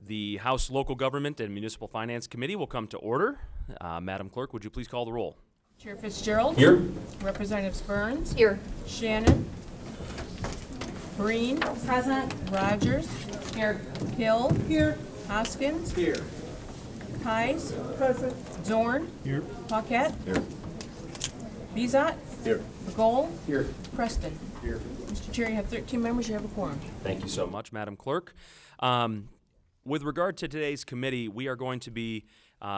The House Local Government and Municipal Finance Committee will come to order. Madam Clerk, would you please call the roll? Chair Fitzgerald. Here. Representatives Burns. Here. Shannon. Breen. Present. Rogers. Here. Hill. Here. Hoskins. Here. Pies. Present. Zorn. Here. Paquette. Here. Bizot. Here. McGoal. Here. Preston. Here. Mr. Chair, you have 13 members. You have a quorum. Thank you so much, Madam Clerk. With regard to today's committee, we are going to be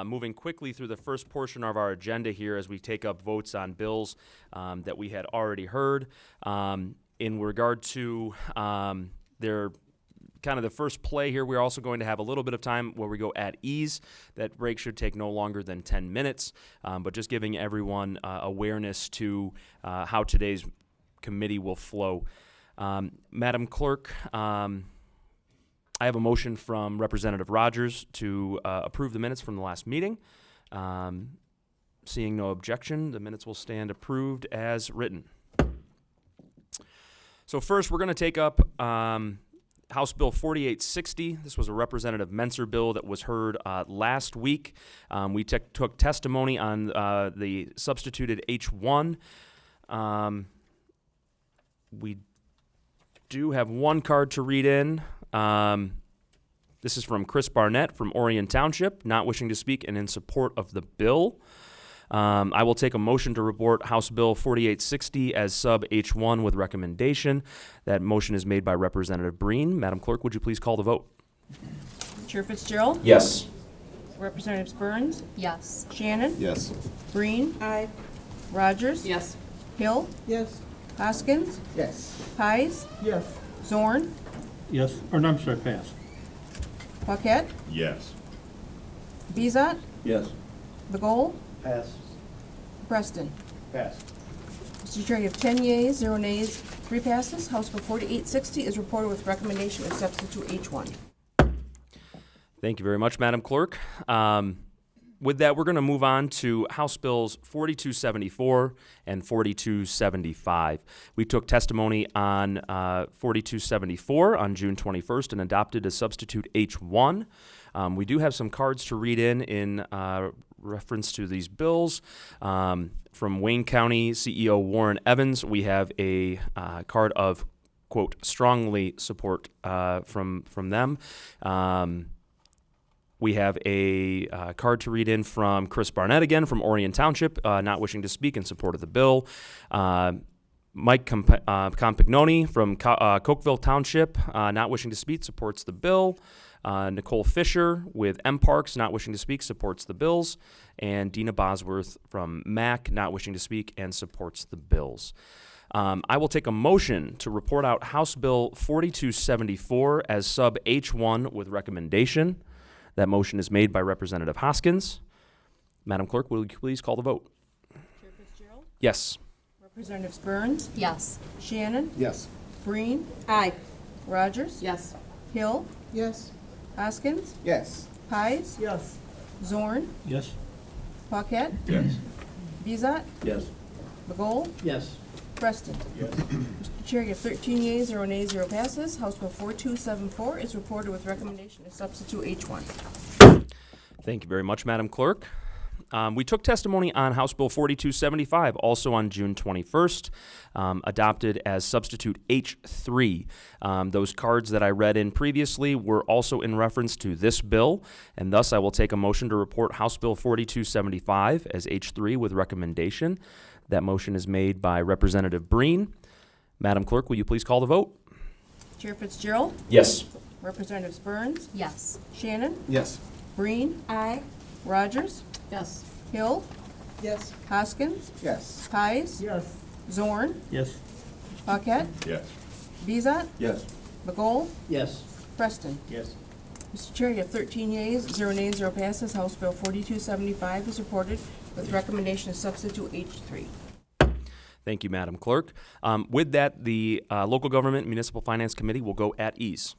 moving quickly through the first portion of our agenda here as we take up votes on bills that we had already heard. In regard to their kind of the first play here, we're also going to have a little bit of time where we go at ease. That break should take no longer than 10 minutes, but just giving everyone awareness to how today's committee will flow. Madam Clerk, I have a motion from Representative Rogers to approve the minutes from the last meeting. Seeing no objection, the minutes will stand approved as written. So first, we're going to take up House Bill 4860. This was a Representative Menser bill that was heard last week. We took testimony on the substituted H1. We do have one card to read in. This is from Chris Barnett from Orion Township, not wishing to speak and in support of the bill. I will take a motion to report House Bill 4860 as sub H1 with recommendation. That motion is made by Representative Breen. Madam Clerk, would you please call the vote? Chair Fitzgerald. Yes. Representatives Burns. Yes. Shannon. Yes. Breen. Aye. Rogers. Yes. Hill. Yes. Hoskins. Yes. Pies. Yes. Zorn. Yes, or no, I'm sorry, pass. Paquette. Yes. Bizot. Yes. McGoal. Pass. Preston. Pass. Mr. Chair, you have 10 yeas, 0 nays, 3 passes. House Bill 4860 is reported with recommendation of substitute H1. Thank you very much, Madam Clerk. With that, we're going to move on to House Bills 4274 and 4275. We took testimony on 4274 on June 21st and adopted a substitute H1. We do have some cards to read in reference to these bills. From Wayne County CEO Warren Evans, we have a card of, quote, strongly support from them. We have a card to read in from Chris Barnett again from Orion Township, not wishing to speak in support of the bill. Mike Compagnoni from Cokeville Township, not wishing to speak, supports the bill. Nicole Fisher with M Parks, not wishing to speak, supports the bills. And Dina Bosworth from MAC, not wishing to speak and supports the bills. I will take a motion to report out House Bill 4274 as sub H1 with recommendation. That motion is made by Representative Hoskins. Madam Clerk, will you please call the vote? Chair Fitzgerald. Yes. Representatives Burns. Yes. Shannon. Yes. Breen. Aye. Rogers. Yes. Hill. Yes. Hoskins. Yes. Pies. Yes. Zorn. Yes? Paquette. Yes. Bizot. Yes. McGoal. Yes. Preston. Yes. Mr. Chair, you have 13 yeas, 0 nays, 0 passes. House Bill 4274 is reported with recommendation of substitute H1. Thank you very much, Madam Clerk. We took testimony on House Bill 4275, also on June 21st, adopted as substitute H3. Those cards that I read in previously were also in reference to this bill, and thus I will take a motion to report House Bill 4275 as H3 with recommendation. That motion is made by Representative Breen. Madam Clerk, will you please call the vote? Chair Fitzgerald. Yes. Representatives Burns. Yes. Shannon. Yes. Breen. Aye. Rogers. Yes. Hill. Yes. Hoskins. Yes. Pies. Yes. Zorn. Yes? Paquette. Yes. Bizot. Yes. McGoal. Yes. Preston. Yes. Mr. Chair, you have 13 yeas, 0 nays, 0 passes. House Bill 4275 is reported with recommendation of substitute H3. Thank you, Madam Clerk. With that, the Local Government Municipal Finance Committee will go at ease.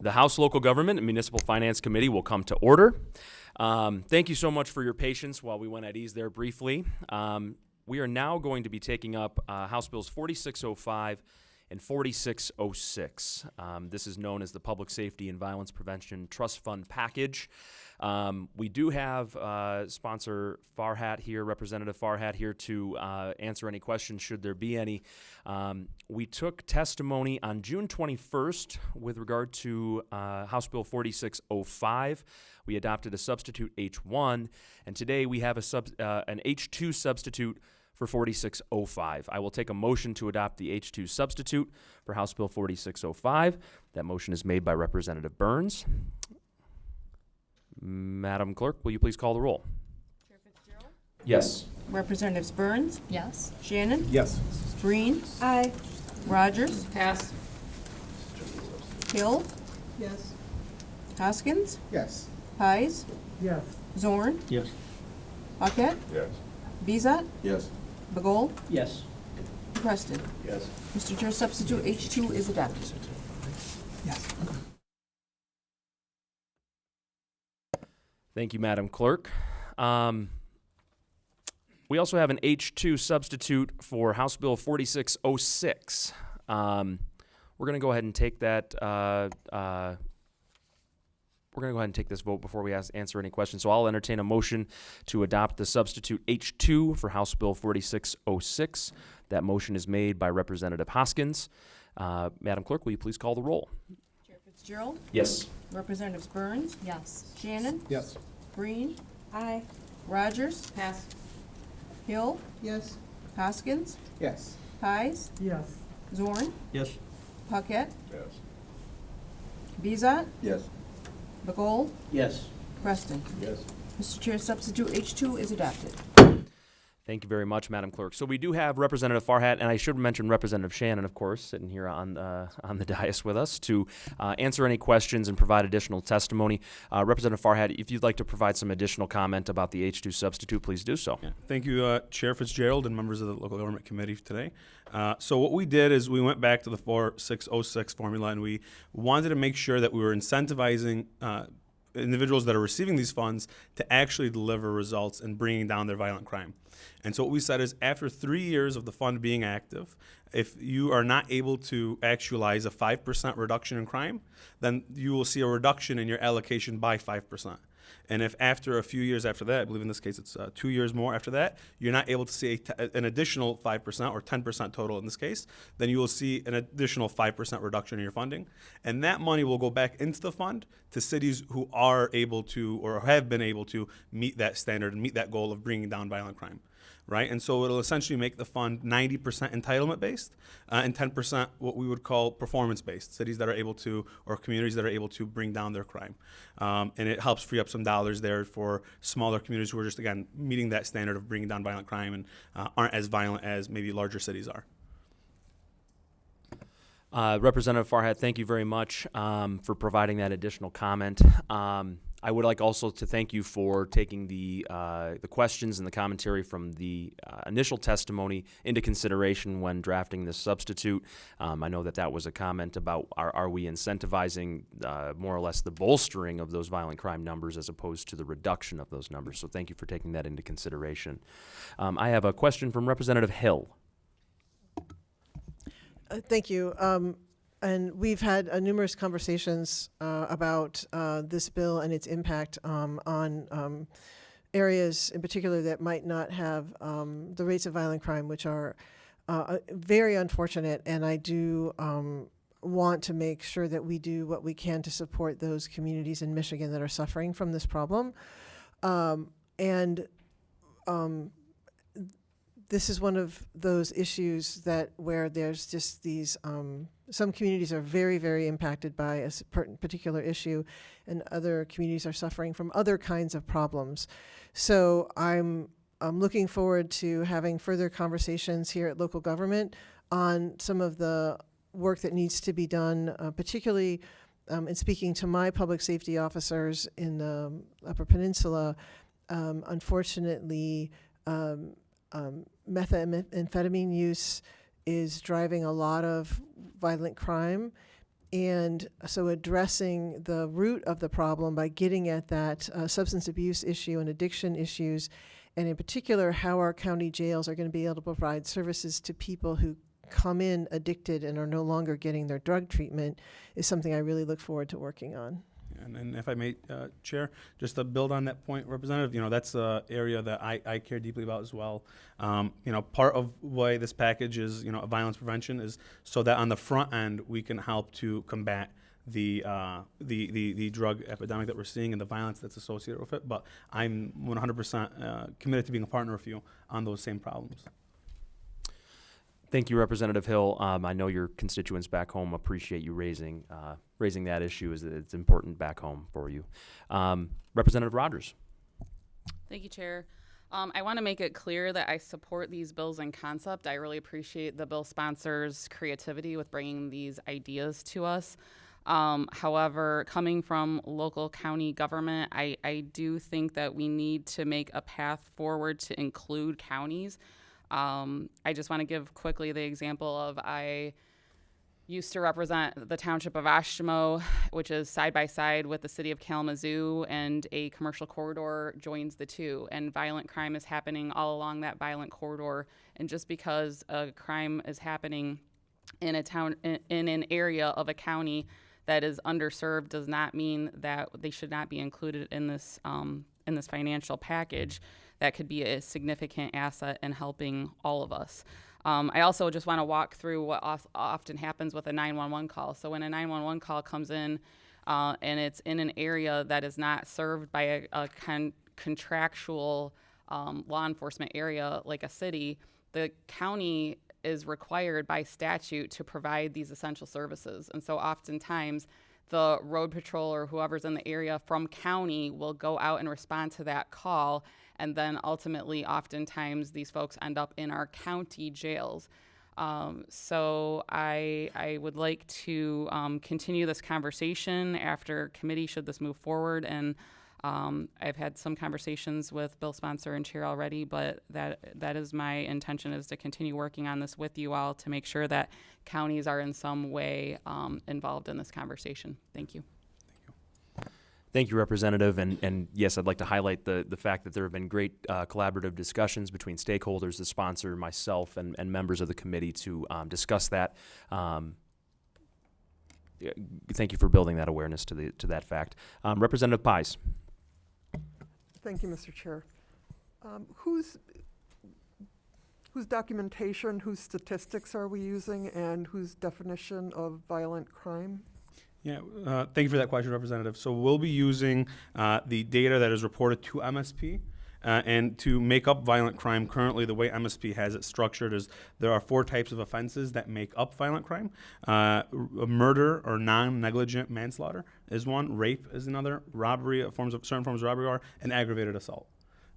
The House Local Government and Municipal Finance Committee will come to order. Thank you so much for your patience while we went at ease there briefly. We are now going to be taking up House Bills 4605 and 4606. This is known as the Public Safety and Violence Prevention Trust Fund Package. We do have sponsor Farhat here, Representative Farhat here to answer any questions should there be any. We took testimony on June 21st with regard to House Bill 4605. We adopted a substitute H1, and today we have an H2 substitute for 4605. I will take a motion to adopt the H2 substitute for House Bill 4605. That motion is made by Representative Burns. Madam Clerk, will you please call the roll? Chair Fitzgerald? Yes. Representatives Burns? Yes. Shannon? Yes. Green? Aye. Rogers? Pass. Hill? Yes. Hoskins? Yes. Pies? Yes. Zorn? Yes. Paquette? Yes. Bizat? Yes. Bagol? Yes. Preston? Yes. Mr. Chair, substitute H2 is adopted. Yes. Thank you, Madam Clerk. We also have an H2 substitute for House Bill 4606. We're going to go ahead and take that. We're going to go ahead and take this vote before we answer any questions. So I'll entertain a motion to adopt the substitute H2 for House Bill 4606. That motion is made by Representative Hoskins. Madam Clerk, will you please call the roll? Chair Fitzgerald? Yes. Representatives Burns? Yes. Shannon? Yes. Green? Aye. Rogers? Pass. Hill? Yes. Hoskins? Yes. Pies? Yes. Zorn? Yes. Paquette? Yes. Bizat? Yes. Bagol? Yes. Preston? Yes. Mr. Chair, substitute H2 is adopted. Thank you very much, Madam Clerk. So we do have Representative Farhat, and I should mention Representative Shannon, of course, sitting here on the dais with us to answer any questions and provide additional testimony. Representative Farhat, if you'd like to provide some additional comment about the H2 substitute, please do so. Yeah. Thank you, Chair Fitzgerald and members of the Local Government Committee today. So what we did is we went back to the 4606 formula, and we wanted to make sure that we were incentivizing individuals that are receiving these funds to actually deliver results in bringing down their violent crime. And so what we said is after 3 years of the fund being active, if you are not able to actualize a 5% reduction in crime, then you will see a reduction in your allocation by 5%. And if after a few years after that, I believe in this case it's 2 years more after that, you're not able to see an additional 5% or 10% total in this case, then you will see an additional 5% reduction in your funding. And that money will go back into the fund to cities who are able to or have been able to meet that standard and meet that goal of bringing down violent crime. Right? And so it'll essentially make the fund 90% entitlement based and 10% what we would call performance based, cities that are able to or communities that are able to bring down their crime. And it helps free up some dollars there for smaller communities who are just, again, meeting that standard of bringing down violent crime and aren't as violent as maybe larger cities are. Representative Farhat, thank you very much for providing that additional comment. I would like also to thank you for taking the questions and the commentary from the initial testimony into consideration when drafting this substitute. I know that was a comment about are we incentivizing more or less the bolstering of those violent crime numbers as opposed to the reduction of those numbers. So thank you for taking that into consideration. I have a question from Representative Hill. Thank you. And we've had numerous conversations about this bill and its impact on areas in particular that might not have the rates of violent crime, which are very unfortunate. And I do want to make sure that we do what we can to support those communities in Michigan that are suffering from this problem. This is one of those issues where there's just these, some communities are very, very impacted by a particular issue, and other communities are suffering from other kinds of problems. So I'm looking forward to having further conversations here at local government on some of the work that needs to be done, particularly in speaking to my public safety officers in the Upper Peninsula. Unfortunately, methamphetamine use is driving a lot of violent crime, And so addressing the root of the problem by getting at that substance abuse issue and addiction issues, and in particular how our county jails are going to be able to provide services to people who come in addicted and are no longer getting their drug treatment, is something I really look forward to working on. And if I may, Chair, just to build on that point, Representative, that's an area that I care deeply about as well. Part of why this package is, violence prevention is so that on the front end we can help to combat the drug epidemic that we're seeing and the violence that's associated with it. But I'm 100% committed to being a partner with you on those same problems. Thank you, Representative Hill. I know your constituents back home appreciate you raising that issue. It's important back home for you. Representative Rogers. Thank you, Chair. I want to make it clear that I support these bills in concept. I really appreciate the bill sponsors' creativity with bringing these ideas to us. However, coming from local county government, I do think that we need to make a path forward to include counties. I just want to give quickly the example of I used to represent the township of Ashimo, which is side by side with the city of Kalamazoo, and a commercial corridor joins the two, and violent crime is happening all along that violent corridor. And just because a crime is happening in a town, in an area of a county that is underserved, does not mean that they should not be included in this financial package. That could be a significant asset in helping all of us. I also just want to walk through what often happens with a 911 call. So when a 911 call comes in and it's in an area that is not served by a contractual law enforcement area like a city, the county is required by statute to provide these essential services. And so oftentimes the road patrol or whoever's in the area from county will go out and respond to that call. And then ultimately, oftentimes, these folks end up in our county jails. So I would like to continue this conversation after committee, should this move forward. And I've had some conversations with bill sponsor and chair already, but that is my intention, is to continue working on this with you all to make sure that counties are in some way involved in this conversation. Thank you. Thank you, Representative. And yes, I'd like to highlight the fact that there have been great collaborative discussions between stakeholders, the sponsor, myself, and members of the committee to discuss that. Thank you for building that awareness to that fact. Representative Pies. Thank you, Mr. Chair. Whose documentation, whose statistics are we using, and whose definition of violent crime? Yeah, thank you for that question, Representative. So we'll be using the data that is reported to MSP. And to make up violent crime, currently the way MSP has it structured is there are 4 types of offenses that make up violent crime. Murder or non-negligent manslaughter is one, rape is another, robbery, certain forms of robbery are, and aggravated assault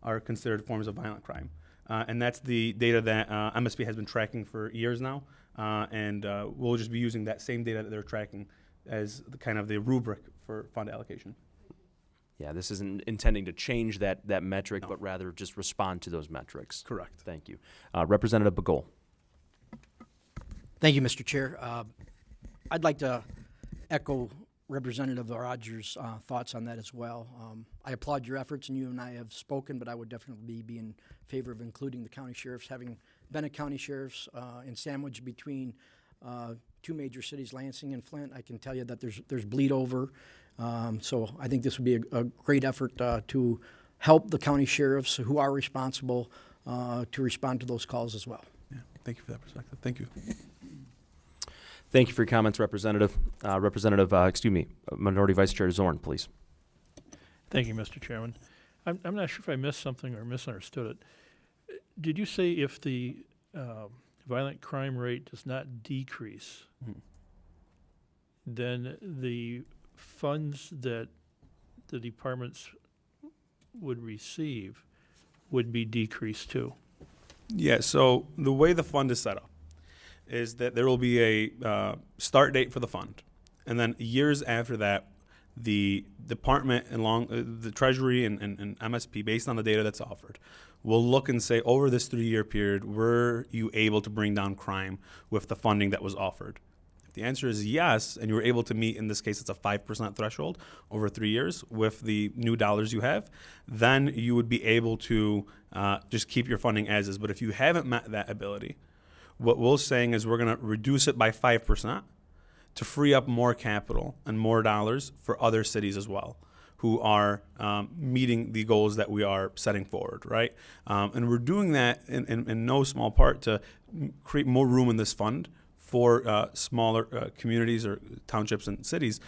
are considered forms of violent crime. And that's the data that MSP has been tracking for years now, and we'll just be using that same data that they're tracking as the rubric for fund allocation. Yeah, this isn't intending to change that metric, No. but rather just respond to those metrics. Correct. Thank you. Representative Bagol. Thank you, Mr. Chair. I'd like to echo Representative Rogers' thoughts on that as well. I applaud your efforts, and you and I have spoken, but I would definitely be in favor of including the county sheriffs. Having been a county sheriff's and sandwiched between 2 major cities, Lansing and Flint, I can tell you that there's bleed over. So I think this would be a great effort to help the county sheriffs who are responsible to respond to those calls as well. Yeah, thank you for that perspective. Thank you. Thank you for your comments, Representative. Minority Vice Chair Zorn, please. Thank you, Mr. Chairman. I'm not sure if I missed something or misunderstood it. Did you say if the violent crime rate does not decrease, then the funds that the departments would receive would be decreased too? Yeah, so the way the fund is set up is that there will be a start date for the fund. And then years after that, the department, along the Treasury and MSP, based on the data that's offered, will look and say, over this 3-year period, were you able to bring down crime with the funding that was offered? The answer is yes, and you were able to meet, in this case, it's a 5% threshold over 3 years with the new dollars you have, then you would be able to just keep your funding as is. But if you haven't met that ability, what we're saying is we're going to reduce it by 5% to free up more capital and more dollars for other cities as well, who are meeting the goals that we are setting forward, right? And we're doing that in no small part to create more room in this fund for smaller communities or townships and cities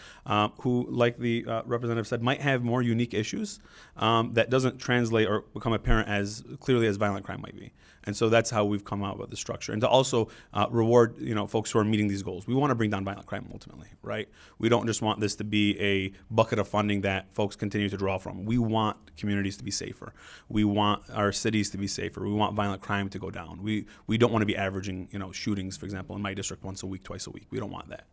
who, like the representative said, might have more unique issues that doesn't translate or become apparent as clearly as violent crime might be. And so that's how we've come out with the structure, and to also reward folks who are meeting these goals. We want to bring down violent crime ultimately, right? We don't just want this to be a bucket of funding that folks continue to draw from. We want communities to be safer. We want our cities to be safer. We want violent crime to go down. We don't want to be averaging shootings, for example, in my district once a week, twice a week. We don't want that.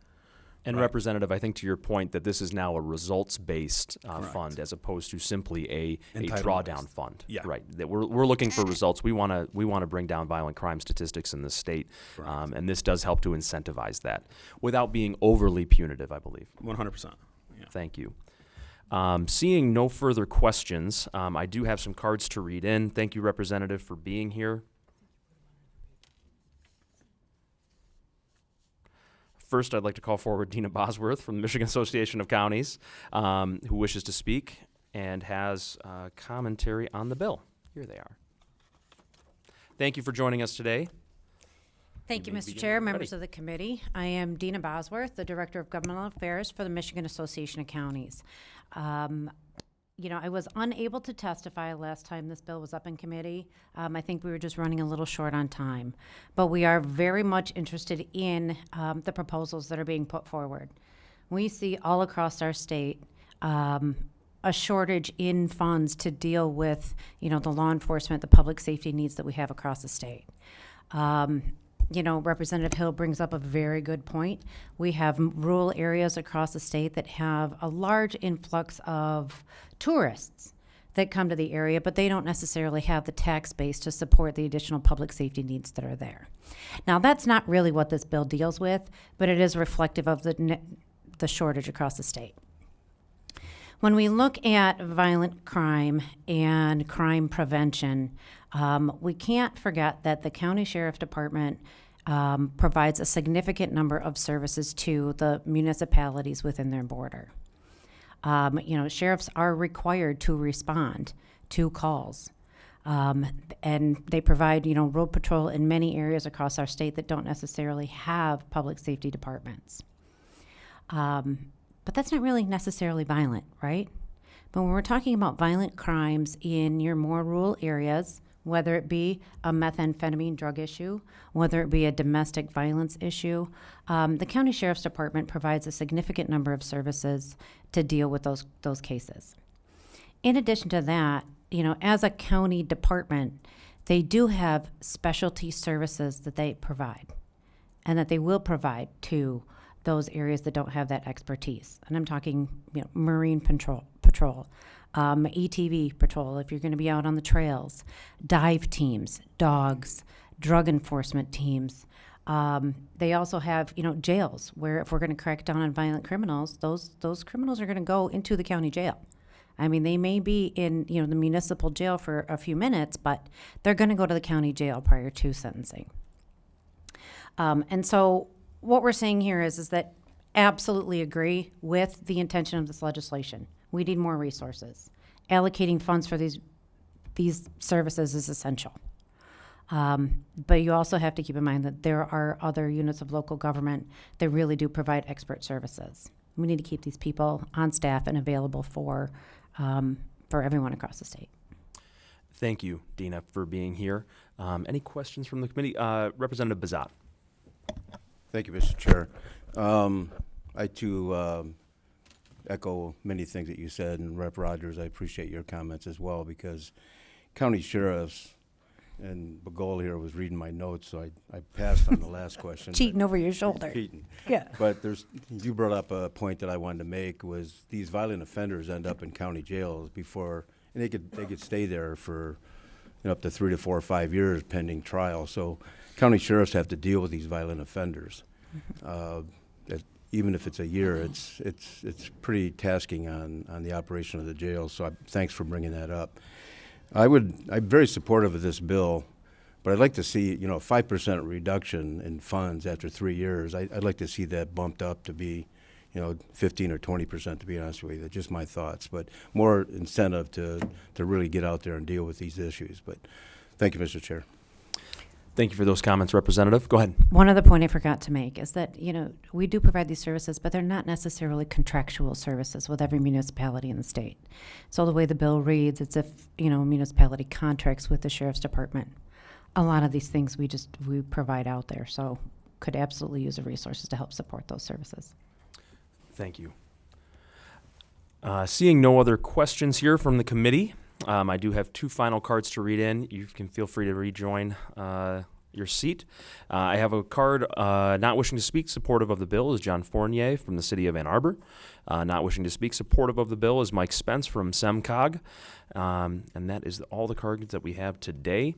And Right. Representative, I think to your point that this is now a results-based Correct. fund as opposed to simply a Entitlement-based. drawdown fund. Yeah. Right. That we're looking for results. We want to bring down violent crime statistics in this state, Correct. and this does help to incentivize that without being overly punitive, I believe. 100%. Yeah. Thank you. Seeing no further questions, I do have some cards to read in. Thank you, Representative, for being here. First, I'd like to call forward Dina Bosworth from the Michigan Association of Counties, who wishes to speak and has commentary on the bill. Here they are. Thank you for joining us today. Thank you, may Mr. begin Chair, when members ready. of the committee. I am Dina Bosworth, the Director of Governmental Affairs for the Michigan Association of Counties. I was unable to testify last time this bill was up in committee. I think we were just running a little short on time. But we are very much interested in the proposals that are being put forward. We see all across our state a shortage in funds to deal with, the law enforcement, the public safety needs that we have across the state. Representative Hill brings up a very good point. We have rural areas across the state that have a large influx of tourists that come to the area, but they don't necessarily have the tax base to support the additional public safety needs that are there. Now, that's not really what this bill deals with, but it is reflective of the shortage across the state. When we look at violent crime and crime prevention, we can't forget that the County Sheriff's Department provides a significant number of services to the municipalities within their border. Sheriffs are required to respond to calls. And they provide, road patrol in many areas across our state that don't necessarily have public safety departments. But that's not really necessarily violent, right? But when we're talking about violent crimes in your more rural areas, whether it be a methamphetamine drug issue, whether it be a domestic violence issue, the County Sheriff's Department provides a significant number of services to deal with those cases. In addition to that, as a county department, they do have specialty services that they provide and that they will provide to those areas that don't have that expertise. And I'm talking, marine patrol, ETV patrol, if you're going to be out on the trails, dive teams, dogs, drug enforcement teams. They also have, jails where if we're going to crack down on violent criminals, those criminals are going to go into the county jail. I mean, they may be in, the municipal jail for a few minutes, but they're going to go to the county jail prior to sentencing. And so what we're saying here is that absolutely agree with the intention of this legislation. We need more resources. Allocating funds for these services is essential. But you also have to keep in mind that there are other units of local government that really do provide expert services. We need to keep these people on staff and available for everyone across the state. Thank you, Dina, for being here. Any questions from the committee? Representative Bazat. Thank you, Mr. Chair. I too echo many things that you said, and Rep. Rogers, I appreciate your comments as well, because county sheriffs, and Bagol here was reading my notes, so I passed on the last question. Cheating over your shoulder. Cheating. Yeah. But you brought up a point that I wanted to make, was these violent offenders end up in county jails before, and they could stay there for up to 3 to 4 or 5 years pending trial. So county sheriffs have to deal with these violent offenders. even if it's a year, it's pretty tasking on the operation of the jail. So thanks for bringing that up. I'm very supportive of this bill, but I'd like to see, a 5% reduction in funds after 3 years. I'd like to see that bumped up to be, 15 or 20%, to be honest with you. That's just my thoughts, but more incentive to really get out there and deal with these issues. But thank you, Mr. Chair. Thank you for those comments, Representative. Go ahead. One other point I forgot to make is that, we do provide these services, but they're not necessarily contractual services with every municipality in the state. So the way the bill reads, it's if, a municipality contracts with the sheriff's department. A lot of these things we provide out there, so could absolutely use the resources to help support those services. Thank you. Seeing no other questions here from the committee, I do have 2 final cards to read in. You can feel free to rejoin your seat. I have a card not wishing to speak supportive of the bill is John Fournier from the city of Ann Arbor. Not wishing to speak supportive of the bill is Mike Spence from SEMCOG. And that is all the cards that we have today.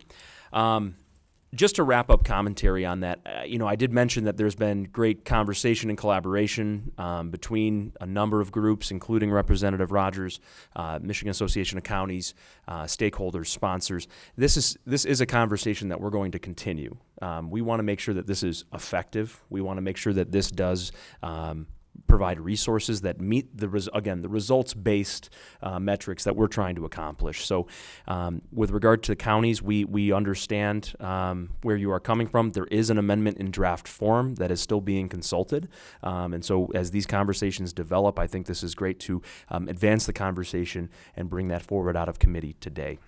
Just to wrap up commentary on that, I did mention that there's been great conversation and collaboration between a number of groups, including Representative Rogers, Michigan Association of Counties, stakeholders, sponsors. This is a conversation that we're going to continue. We want to make sure that this is effective. We want to make sure that this does provide resources that meet the results-based metrics that we're trying to accomplish. So with regard to the counties, we understand where you are coming from. There is an amendment in draft form that is still being consulted. And so as these conversations develop, I think this is great to advance the conversation and bring that forward out of committee today.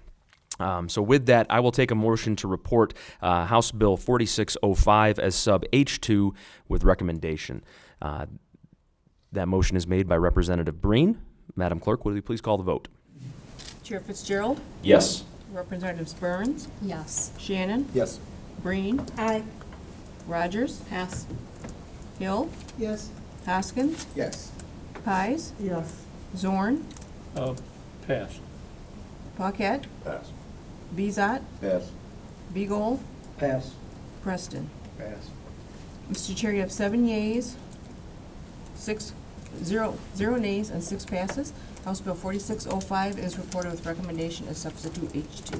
So with that, I will take a motion to report House Bill 4605 as sub H2 with recommendation. That motion is made by Representative Breen. Madam Clerk, will you please call the vote? Chair Fitzgerald. Yes. Representatives Burns. Yes. Shannon. Yes. Breen. Aye. Rogers. Pass. Hill. Yes. Hoskins. Yes. Pies. Yes. Zorn. Pass. Paquette. Pass. Bezat. Pass. Beagle. Pass. Preston. Pass. Mr. Chair, you have 7 yeas, 0 nays, and 6 passes. House Bill 4605 is reported with recommendation as substitute H2.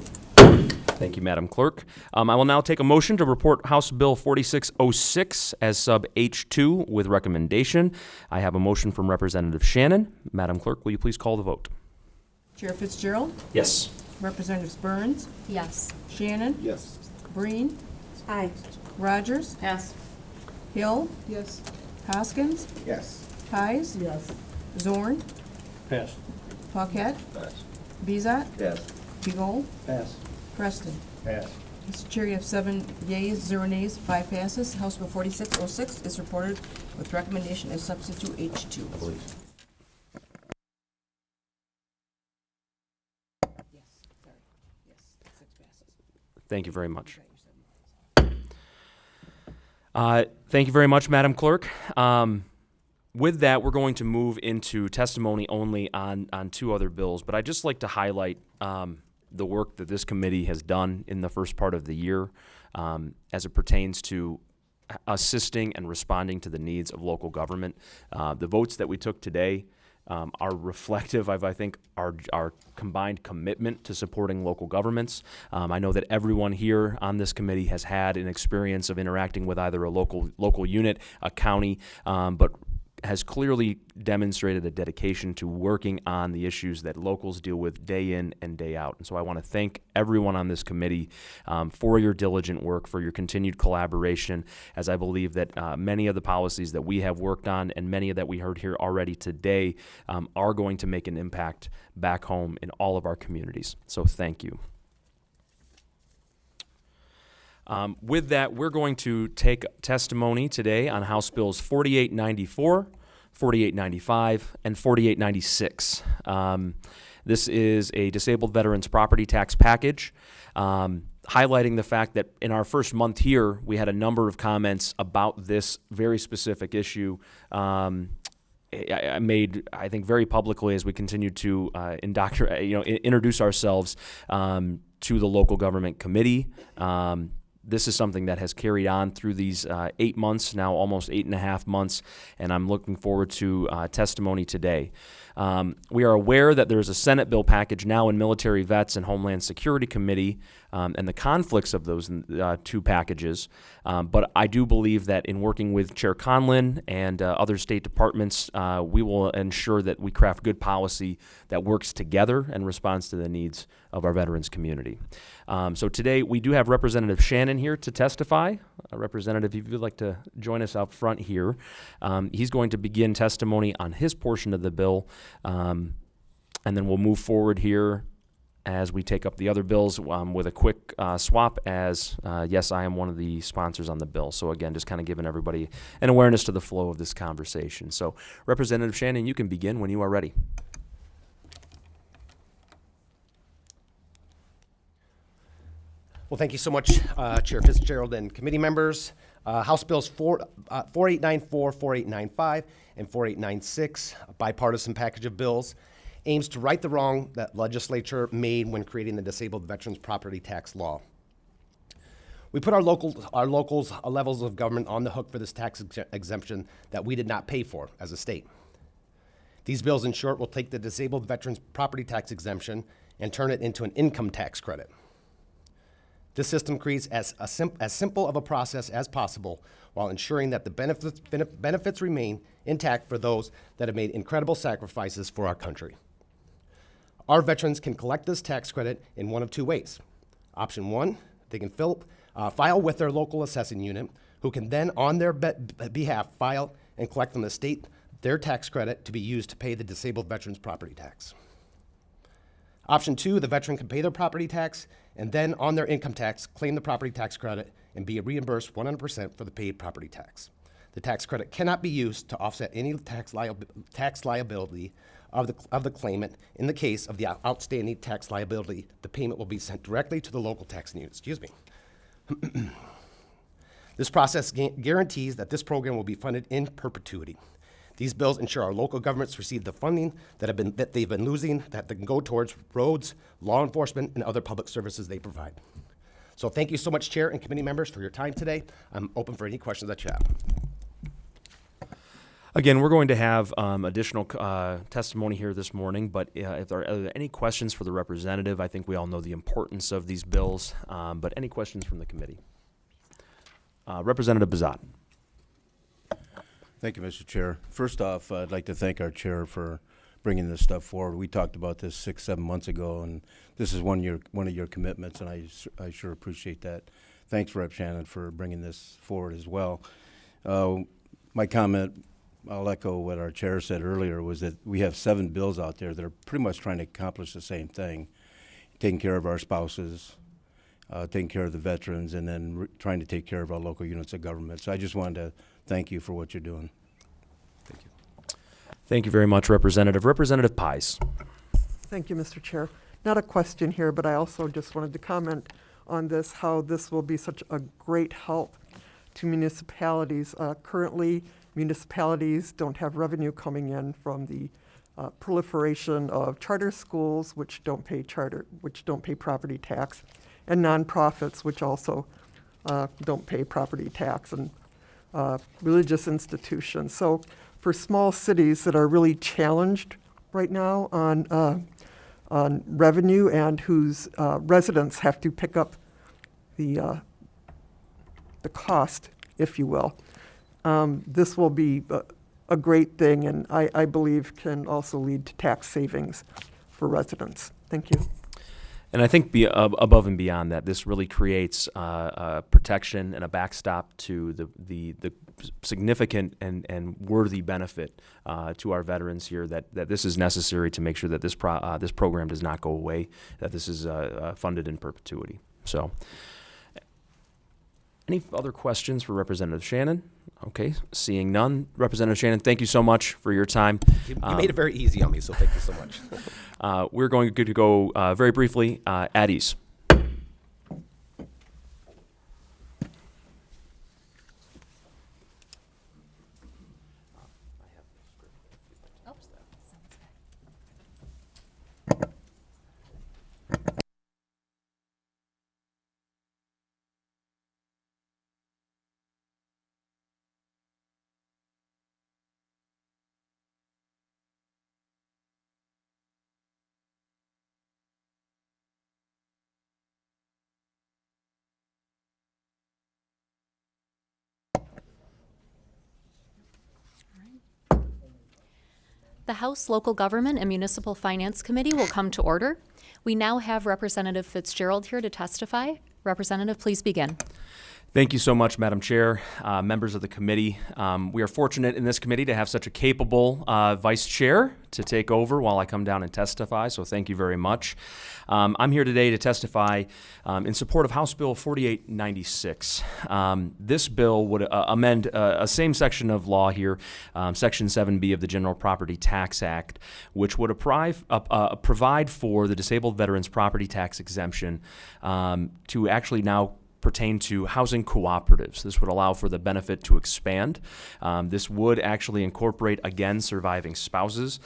Thank you, Madam Clerk. I will now take a motion to report House Bill 4606 as sub H2 with recommendation. I have a motion from Representative Shannon. Madam Clerk, will you please call the vote? Chair Fitzgerald. Yes. Representatives Burns. Yes. Shannon. Yes. Breen. Aye. Rogers. Pass. Hill. Yes. Hoskins. Yes. Pies. Yes. Zorn. Pass. Paquette. Pass. Bezat. Yes. Beagle. Pass. Preston. Pass. Mr. Chair, you have 7 yeas, 0 nays, 5 passes. House Bill 4606 is reported with recommendation as substitute H2. Thank you very much. Thank you very much, Madam Clerk. With that, we're going to move into testimony only on 2 other bills, but I'd just like to highlight the work that this committee has done in the first part of the year as it pertains to assisting and responding to the needs of local government. The votes that we took today are reflective of, I think, our combined commitment to supporting local governments. I know that everyone here on this committee has had an experience of interacting with either a local unit, a county, but has clearly demonstrated a dedication to working on the issues that locals deal with day in and day out. And so I want to thank everyone on this committee for your diligent work, for your continued collaboration, as I believe that many of the policies that we have worked on and many that we heard here already today are going to make an impact back home in all of our communities. So thank you. With that, we're going to take testimony today on House Bills 4894, 4895, and 4896. This is a disabled veterans property tax package, highlighting the fact that in our first month here, we had a number of comments about this very specific issue. I made, I think, very publicly as we continued to introduce ourselves to the local government committee. This is something that has carried on through these 8 months, now almost 8.5 months, and I'm looking forward to testimony today. We are aware that there's a Senate bill package now in Military Vets and Homeland Security Committee and the conflicts of those two packages. But I do believe that in working with Chair Conlin and other state departments, we will ensure that we craft good policy that works together and responds to the needs of our veterans community. So today we do have Representative Shannon here to testify. Representative, if you'd like to join us out front here. He's going to begin testimony on his portion of the bill, and then we'll move forward here as we take up the other bills with a quick swap as, yes, I am one of the sponsors on the bill. So again, just kind of giving everybody an awareness to the flow of this conversation. So Representative Shannon, you can begin when you are ready. Well, thank you so much, Chair Fitzgerald and committee members. House Bills 4894, 4895, and 4896, a bipartisan package of bills, aims to right the wrong that legislature made when creating the Disabled Veterans Property Tax Law. We put our locals' levels of government on the hook for this tax exemption that we did not pay for as a state. These bills, in short, will take the Disabled Veterans Property Tax exemption and turn it into an income tax credit. This system creates as simple of a process as possible while ensuring that the benefits remain intact for those that have made incredible sacrifices for our country. Our veterans can collect this tax credit in one of two ways. Option one, they can file with their local assessing unit, who can then, on their behalf, file and collect from the state their tax credit to be used to pay the disabled veterans' property tax. Option two, the veteran can pay their property tax and then on their income tax, claim the property tax credit and be reimbursed 100% for the paid property tax. The tax credit cannot be used to offset any tax liability of the claimant. In the case of the outstanding tax liability, the payment will be sent directly to the local taxing unit. Excuse me. This process guarantees that this program will be funded in perpetuity. These bills ensure our local governments receive the funding that they've been losing, that they can go towards roads, law enforcement, and other public services they provide. So thank you so much, Chair and committee members, for your time today. I'm open for any questions that you have. Again, we're going to have additional testimony here this morning, but if there are any questions for the representative, I think we all know the importance of these bills, but any questions from the committee? Representative Bazat. Thank you, Mr. Chair. First off, I'd like to thank our chair for bringing this stuff forward. We talked about this 6-7 months ago, and this is one of your commitments, and I sure appreciate that. Thanks, Rep. Shannon, for bringing this forward as well. My comment, I'll echo what our chair said earlier, was that we have 7 bills out there that are pretty much trying to accomplish the same thing, taking care of our spouses, taking care of the veterans, and then trying to take care of our local units of government. So I just wanted to thank you for what you're doing. Thank you. Thank you very much, Representative. Representative Pies. Thank you, Mr. Chair. Not a question here, but I also just wanted to comment on this, how this will be such a great help to municipalities. Currently, municipalities don't have revenue coming in from the proliferation of charter schools, which don't pay property tax, and nonprofits, which also don't pay property tax, and religious institutions. So for small cities that are really challenged right now on revenue and whose residents have to pick up the cost, if you will, this will be a great thing, and I believe can also lead to tax savings for residents. Thank you. And I think above and beyond that, this really creates protection and a backstop to the significant and worthy benefit to our veterans here, that this is necessary to make sure that this program does not go away, that this is funded in perpetuity. So, any other questions for Representative Shannon? Okay, seeing none. Representative Shannon, thank you so much for your time. You made it very easy on me, so thank you so much. We're going to go very briefly at ease. The House Local Government and Municipal Finance Committee will come to order. We now have Representative Fitzgerald here to testify. Representative, please begin. Thank you so much, Madam Chair, members of the committee. We are fortunate in this committee to have such a capable vice chair to take over while I come down and testify, so thank you very much. I'm here today to testify in support of House Bill 4896. This bill would amend a same section of law here, Section 7B of the General Property Tax Act, which would provide for the disabled veterans property tax exemption to actually now pertain to housing cooperatives. This would allow for the benefit to expand. This would actually incorporate, again, surviving spouses.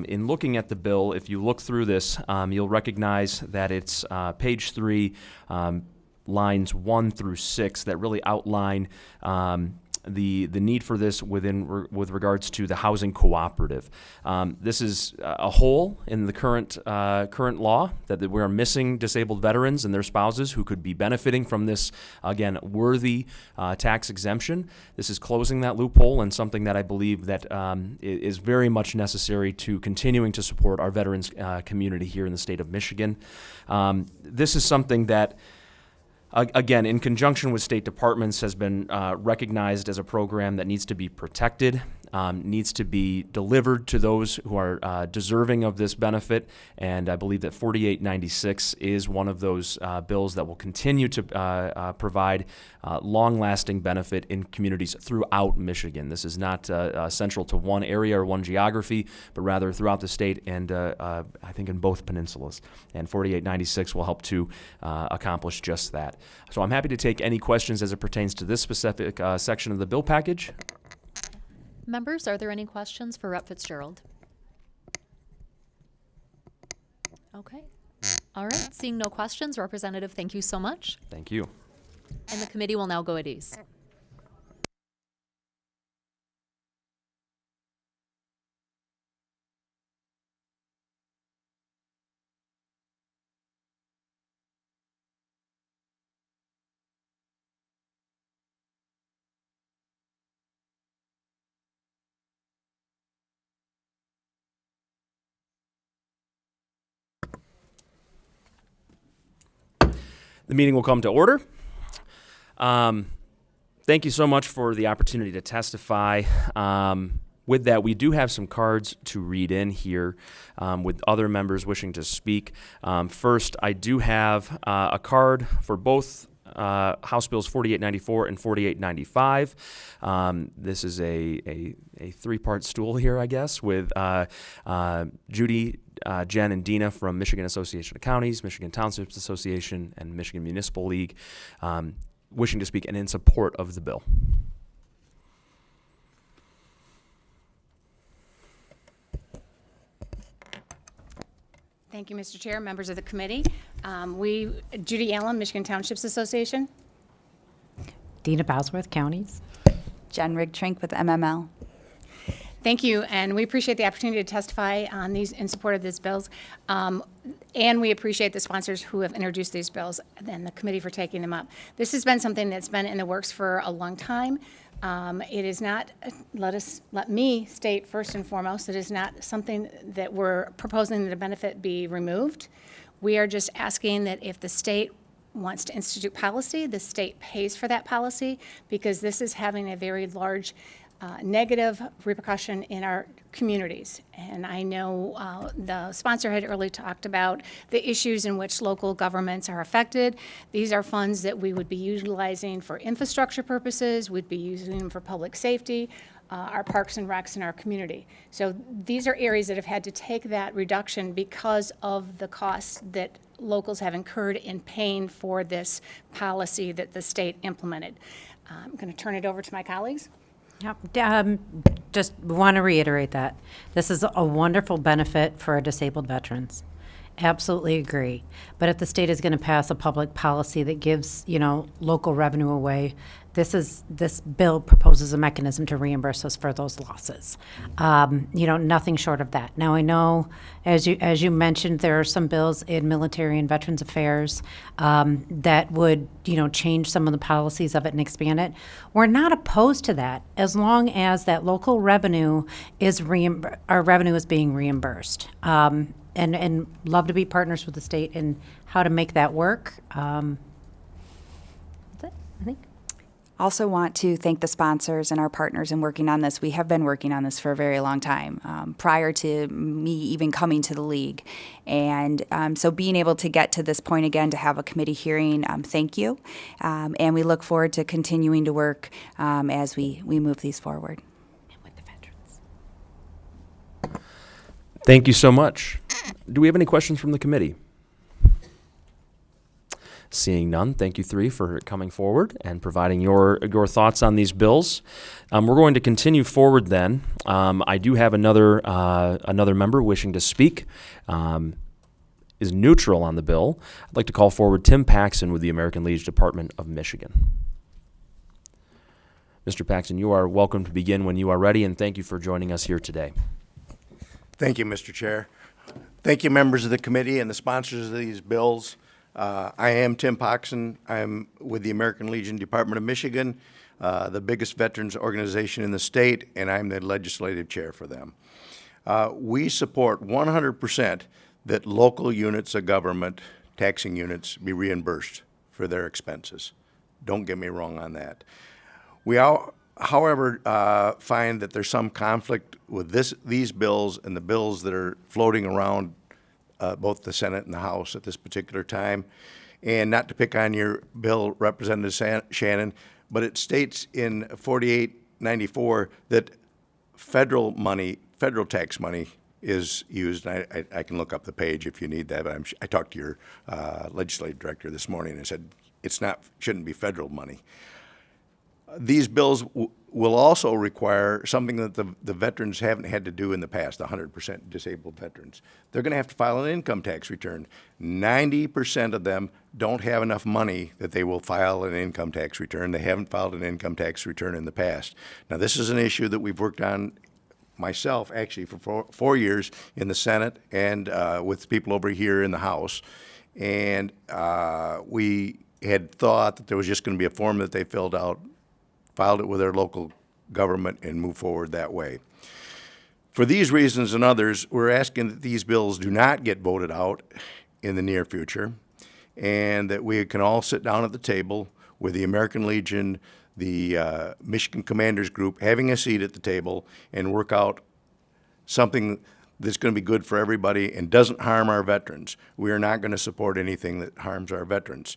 In looking at the bill, if you look through this, you'll recognize that it's page 3, lines 1 through 6 that really outline the need for this with regards to the housing cooperative. This is a hole in the current law that we're missing disabled veterans and their spouses who could be benefiting from this, again, worthy tax exemption. This is closing that loophole and something that I believe that is very much necessary to continuing to support our veterans community here in the state of Michigan. This is something that again, in conjunction with state departments, has been recognized as a program that needs to be protected, needs to be delivered to those who are deserving of this benefit, and I believe that 4896 is one of those bills that will continue to provide long-lasting benefit in communities throughout Michigan. This is not central to one area or one geography, but rather throughout the state and I think in both peninsulas. And 4896 will help to accomplish just that. So I'm happy to take any questions as it pertains to this specific section of the bill package. Members, are there any questions for Rep. Fitzgerald? Okay. All right. Seeing no questions, Representative, thank you so much. Thank you. And the committee will now go at ease. The meeting will come to order. Thank you so much for the opportunity to testify. With that, we do have some cards to read in here with other members wishing to speak. First, I do have a card for both House Bills 4894 and 4895. This is a three-part stool here, I guess, with Judy, Jen, and Dina from Michigan Association of Counties, Michigan Townships Association, and Michigan Municipal League wishing to speak and in support of the bill. Thank you, Mr. Chair, members of the committee. Judy Allen, Michigan Townships Association. Dina Bosworth, Counties. Jen Rigtrink with MML. Thank you, and we appreciate the opportunity to testify on these in support of these bills. And we appreciate the sponsors who have introduced these bills and the committee for taking them up. This has been something that's been in the works for a long time. It is not, let me state first and foremost, it is not something that we're proposing that a benefit be removed. We are just asking that if the state wants to institute policy, the state pays for that policy, because this is having a very large negative repercussion in our communities. And I know the sponsor had earlier talked about the issues in which local governments are affected. These are funds that we would be utilizing for infrastructure purposes, we'd be using them for public safety, our parks and recs in our community. So these are areas that have had to take that reduction because of the costs that locals have incurred in paying for this policy that the state implemented. I'm going to turn it over to my colleagues. Yep. Just want to reiterate that this is a wonderful benefit for our disabled veterans. absolutely agree. But if the state is going to pass a public policy that gives, local revenue away, this bill proposes a mechanism to reimburse us for those losses. Nothing short of that. Now, I know, as you mentioned, there are some bills in military and veterans affairs that would, change some of the policies of it and expand it. We're not opposed to that as long as that local revenue is our revenue is being reimbursed. And love to be partners with the state in how to make that work. That's it, I think. Also want to thank the sponsors and our partners in working on this. We have been working on this for a very long time, prior to me even coming to the league. And so being able to get to this point again, to have a committee hearing, thank you. And we look forward to continuing to work as we move these forward. And with the veterans. Thank you so much. Do we have any questions from the committee? Seeing none, thank you three for coming forward and providing your thoughts on these bills. We're going to continue forward then. I do have another member wishing to speak, is neutral on the bill. I'd like to call forward Tim Paxson with the American Legion Department of Michigan. Mr. Paxson, you are welcome to begin when you are ready, and thank you for joining us here today. Thank you, Mr. Chair. Thank you, members of the committee and the sponsors of these bills. I am Tim Paxson. I'm with the American Legion Department of Michigan, the biggest veterans organization in the state, and I'm the legislative chair for them. We support 100% that local units of government, taxing units, be reimbursed for their expenses. Don't get me wrong on that. We, however, find that there's some conflict with these bills and the bills that are floating around both the Senate and the House at this particular time. And not to pick on your bill, Representative Shannon, but it states in 4894 that federal tax money is used. I can look up the page if you need that, but I talked to your legislative director this morning and said shouldn't be federal money. These bills will also require something that the veterans haven't had to do in the past, 100% disabled veterans. They're going to have to file an income tax return. 90% of them don't have enough money that they will file an income tax return. They haven't filed an income tax return in the past. Now, this is an issue that we've worked on myself, actually, for 4 years in the Senate and with people over here in the House. And we had thought that there was just going to be a form that they filled out, filed it with their local government, and move forward that way. For these reasons and others, we're asking that these bills do not get voted out in the near future, and that we can all sit down at the table with the American Legion, the Michigan Commanders Group, having a seat at the table and work out something that's going to be good for everybody and doesn't harm our veterans. We are not going to support anything that harms our veterans.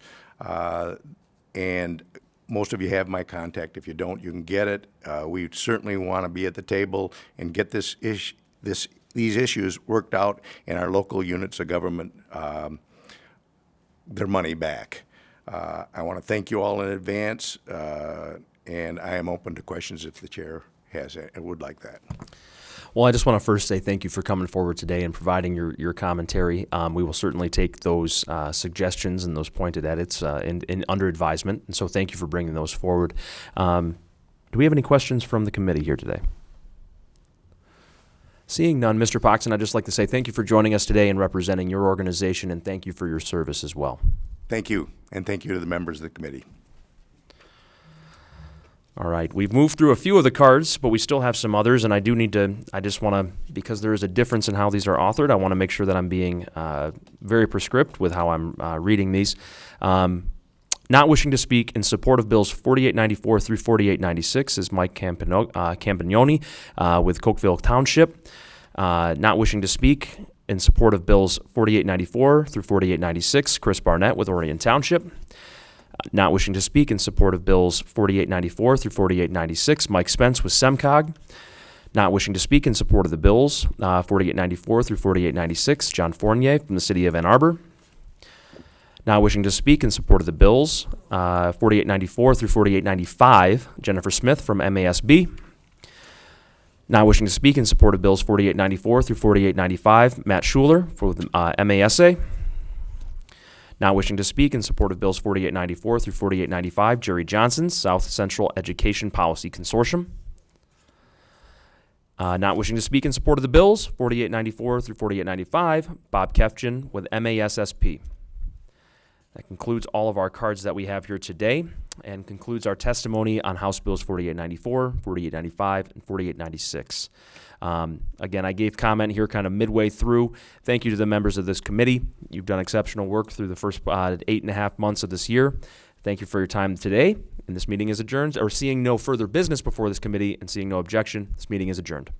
And most of you have my contact. If you don't, you can get it. We certainly want to be at the table and get these issues worked out in our local units of government, their money back. I want to thank you all in advance, and I am open to questions if the chair has it and would like that. Well, I just want to first say thank you for coming forward today and providing your commentary. We will certainly take those suggestions and those pointed edits in under advisement, and so thank you for bringing those forward. Do we have any questions from the committee here today? Seeing none, Mr. Paxson, I'd just like to say thank you for joining us today and representing your organization, and thank you for your service as well. Thank you, and thank you to the members of the committee. All right, we've moved through a few of the cards, but we still have some others, and I just want to, because there is a difference in how these are authored, I want to make sure that I'm being very prescriptive with how I'm reading these. Not wishing to speak in support of Bills 4894 through 4896 is Mike Campagnoni with Cokeville Township. Not wishing to speak in support of Bills 4894 through 4896, Chris Barnett with Orion Township. Not wishing to speak in support of Bills 4894 through 4896, Mike Spence with SEMCOG. Not wishing to speak in support of the bills 4894 through 4896, John Fournier from the city of Ann Arbor. Not wishing to speak in support of the bills 4894 through 4895, Jennifer Smith from MASB. Not wishing to speak in support of Bills 4894 through 4895, Matt Schuler for the MASA. Not wishing to speak in support of Bills 4894 through 4895, Jerry Johnson, South Central Education Policy Consortium. Not wishing to speak in support of the bills 4894 through 4895, Bob Kefjan with MASSP. That concludes all of our cards that we have here today and concludes our testimony on House Bills 4894, 4895, and 4896. Again, I gave comment here kind of midway through. Thank you to the members of this committee. You've done exceptional work through the first 8.5 months of this year. Thank you for your time today. And this meeting is adjourned. Or seeing no further business before this committee and seeing no objection, this meeting is adjourned.